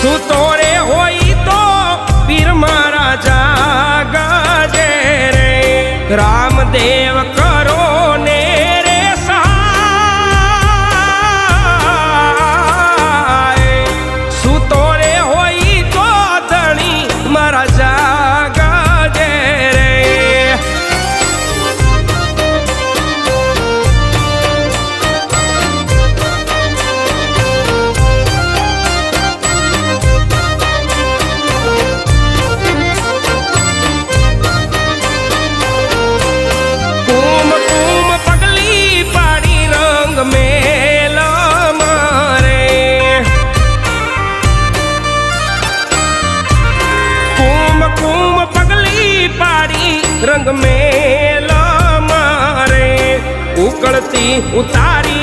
સૂતો રે હોય તો પીર મારા જાગજે રે રામદેવ કરો ને રે સહાય સૂતો રે હોય તો ધણી મારા જાગજે રે रंग मेला मारे उकड़ती उतारी